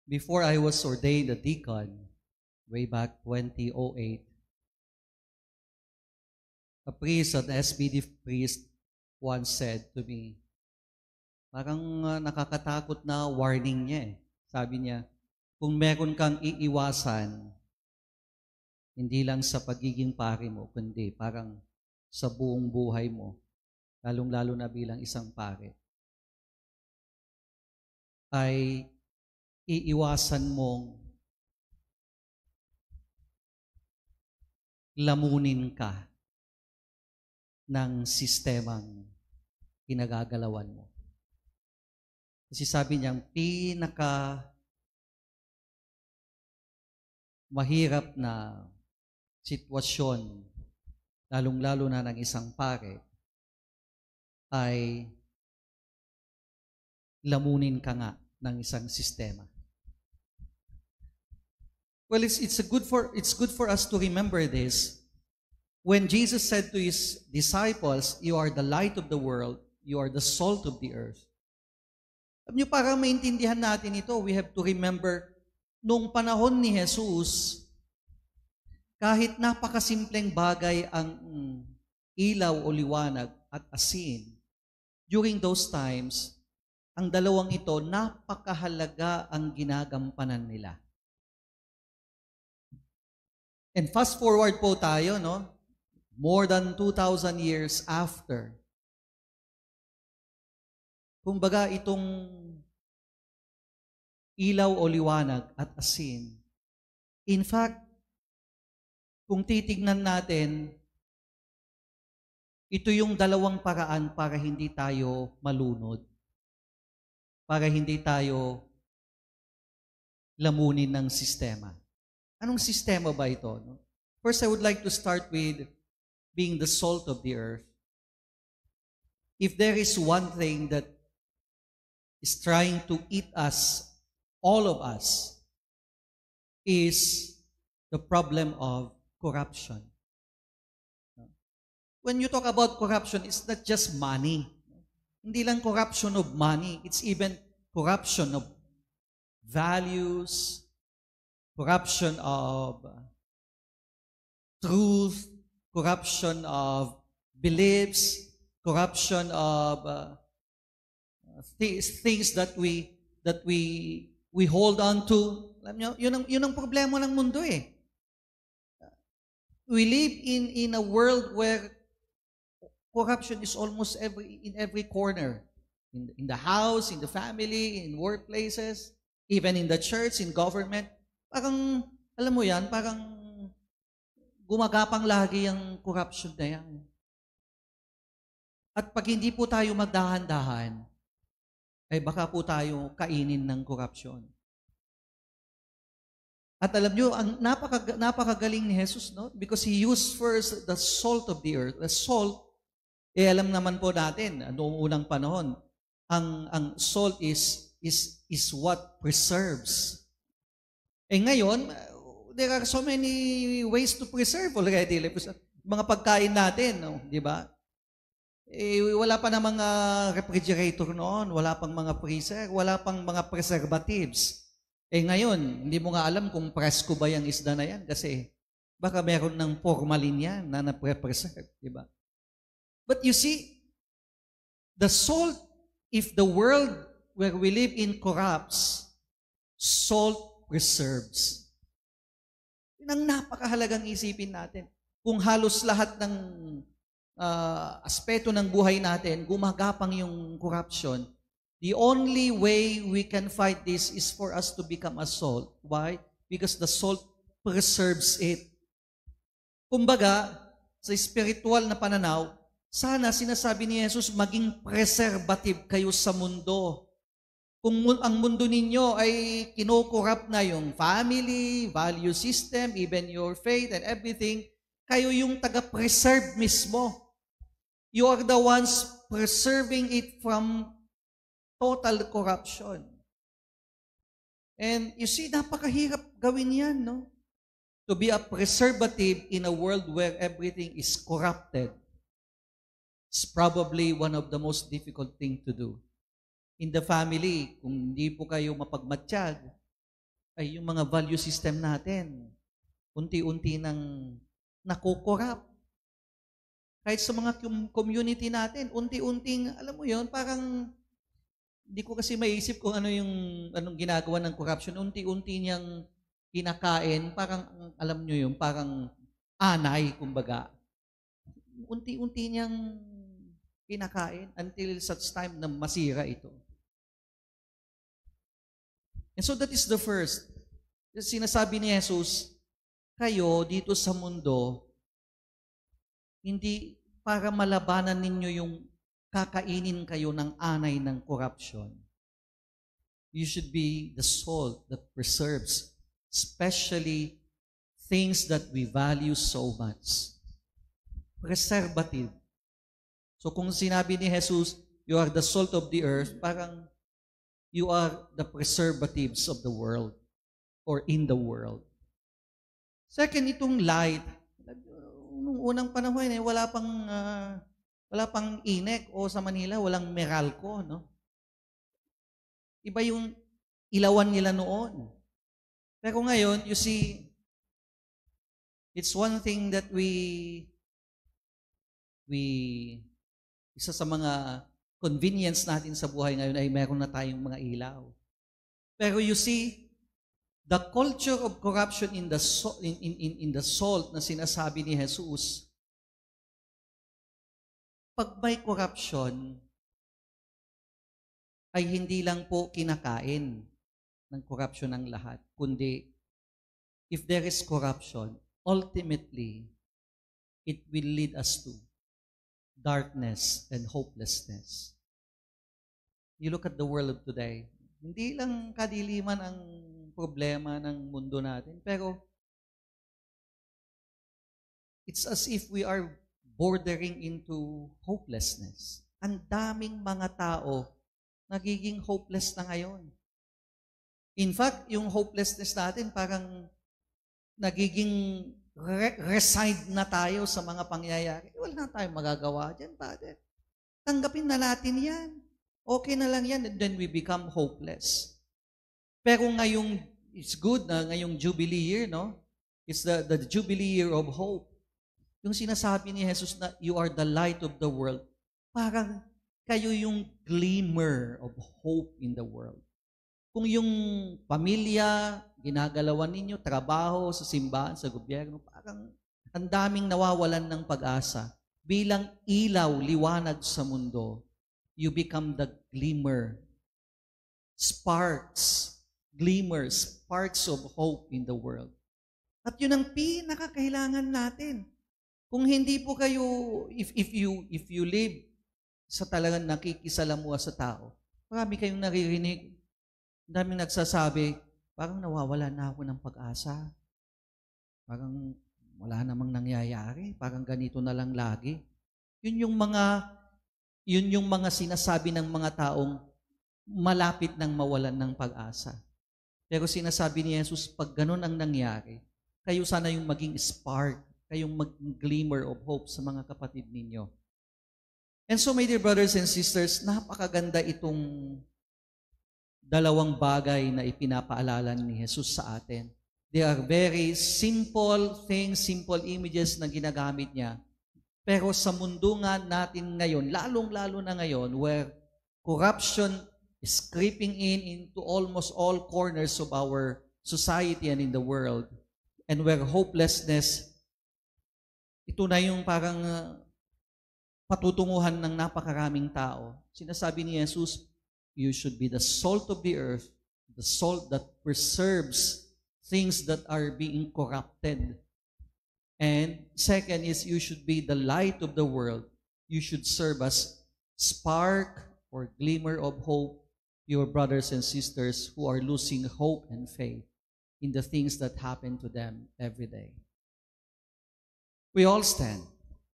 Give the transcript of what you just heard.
Before I was ordained a deacon, way back 2008, a priest, an SBD priest, once said to me, parang nakakatakot na warning niya eh. Sabi niya, kung meron kang iiwasan, hindi lang sa pagiging pari mo, kundi parang sa buong buhay mo, lalong-lalo na bilang isang pari, ay iiwasan mong lamunin ka ng sistemang pinagagalawan mo. Kasi sabi niya, pinaka mahirap na sitwasyon, lalong-lalo na ng isang pare, ay lamunin ka nga ng isang sistema. Well, it's good for us to remember this. When Jesus said to his disciples, "You are the light of the world, you are the salt of the earth." Alam niyo, para maintindihan natin ito, we have to remember, nung panahon ni Jesus, kahit napakasimpleng bagay ang ilaw o liwanag at asin, during those times, ang dalawang ito, napakahalaga ang ginagampanan nila. And fast forward po tayo, no? More than 2,000 years after. Kumbaga, itong ilaw o liwanag at asin, in fact, kung titignan natin, ito yung dalawang paraan para hindi tayo malunod, para hindi tayo lamunin ng sistema. Anong sistema ba ito? No? First, I would like to start with being the salt of the earth. If there is one thing that is trying to eat us, all of us, is the problem of corruption. When you talk about corruption, it's not just money. Hindi lang corruption of money. It's even corruption of values, corruption of truth, corruption of beliefs, corruption of things that we hold on to. Alam niyo, yun ang problema ng mundo eh. We live in a world where corruption is almost in every corner. In the house, in the family, in workplaces, even in the church, in government. Parang, alam mo yan, parang gumagapang lagi yung corruption na yan. At pag hindi po tayo magdahan-dahan, ay baka po tayo kainin ng corruption. At alam nyo, ang napakagaling ni Jesus, no? Because He used first the salt of the earth. The salt, alam naman po natin, noong unang panahon, ang salt is what preserves. Ngayon, there are so many ways to preserve already. Mga pagkain natin, no? Di ba? Wala pa na mga refrigerator noon, wala pang mga freezer, wala pang mga preservatives. Ngayon, hindi mo nga alam kung presko ba yung isda na yan kasi baka meron ng formalin yan na na-preserve, di ba? But you see, the salt, if the world where we live in corrupts, salt preserves. Yun ang napakahalagang isipin natin. Kung halos lahat ng aspeto ng buhay natin, gumagapang yung corruption, the only way we can fight this is for us to become a salt. Why? Because the salt preserves it. Kumbaga, sa spiritual na pananaw, sana sinasabi ni Jesus, maging preservative kayo sa mundo. Kung ang mundo ninyo ay kinokorrupt na yung family, value system, even your faith and everything, kayo yung taga-preserve mismo. You are the ones preserving it from total corruption. And you see, napakahirap gawin yan, no? To be a preservative in a world where everything is corrupted is probably one of the most difficult thing to do. In the family, kung hindi po kayo mapagmatsyag, ay yung mga value system natin, unti-unti nang nakukorap. Kahit sa mga community natin, unti-unting, alam mo yon, parang hindi ko kasi maiisip kung anong ginagawa ng corruption. Unti-unti niyang kinakain, parang, alam nyo yun, parang anay, kumbaga. Unti-unti niyang kinakain until such time na masira ito. And so that is the first. Sinasabi ni Jesus, kayo dito sa mundo, hindi para malabanan ninyo yung kakainin kayo ng anay ng corruption. You should be the salt that preserves, especially things that we value so much. Preservative. So kung sinabi ni Jesus, you are the salt of the earth, parang you are the preservatives of the world or in the world. Second, itong light. Nung unang panahon, wala pang INEC o sa Manila, walang Meralco, no? Iba yung ilawan nila noon. Pero ngayon, you see, it's one thing that isa sa mga convenience natin sa buhay ngayon ay meron na tayong mga ilaw. Pero you see, the culture of corruption in the salt na sinasabi ni Jesus, pag may corruption, ay hindi lang po kinakain ng corruption ng lahat, kundi if there is corruption, ultimately, it will lead us to darkness and hopelessness. You look at the world of today, hindi lang kadiliman ang problema ng mundo natin, pero it's as if we are bordering into hopelessness. Ang daming mga tao nagiging hopeless na ngayon. In fact, yung hopelessness natin parang nagiging resigned na tayo sa mga pangyayari. Wala na tayong magagawa dyan, Father. Tanggapin na natin yan. Okay na lang yan, and then we become hopeless. Pero ngayong, it's good na ngayong Jubilee year, no? It's the Jubilee year of hope. Yung sinasabi ni Jesus na you are the light of the world, parang kayo yung glimmer of hope in the world. Kung yung pamilya, ginagalawan ninyo, trabaho, sa simbahan, sa gobyerno, parang ang daming nawawalan ng pag-asa. Bilang ilaw, liwanag sa mundo, you become the glimmer, sparks of hope in the world. At yun ang pinakakailangan natin. Kung hindi po kayo, if you live sa talagang nakikisalamuha sa tao, marami kayong naririnig, daming nagsasabi, parang nawawala na ako ng pag-asa. Parang wala namang nangyayari. Parang ganito na lang lagi. Yun yung mga sinasabi ng mga taong malapit nang mawalan ng pag-asa. Pero sinasabi ni Jesus, pag ganun ang nangyari, kayo sana yung maging spark, kayong maging glimmer of hope sa mga kapatid ninyo. And so, my dear brothers and sisters, napakaganda itong dalawang bagay na ipinapaalala ni Jesus sa atin. They are very simple things, simple images na ginagamit niya. Pero sa mundo nga natin ngayon, lalong-lalo na ngayon, where corruption is creeping into almost all corners of our society and in the world, and where hopelessness, ito na yung parang patutunguhan ng napakaraming tao. Sinasabi ni Jesus, you should be the salt of the earth, the salt that preserves things that are being corrupted. And second is, you should be the light of the world. You should serve as spark or glimmer of hope, your brothers and sisters who are losing hope and faith in the things that happen to them every day. We all stand.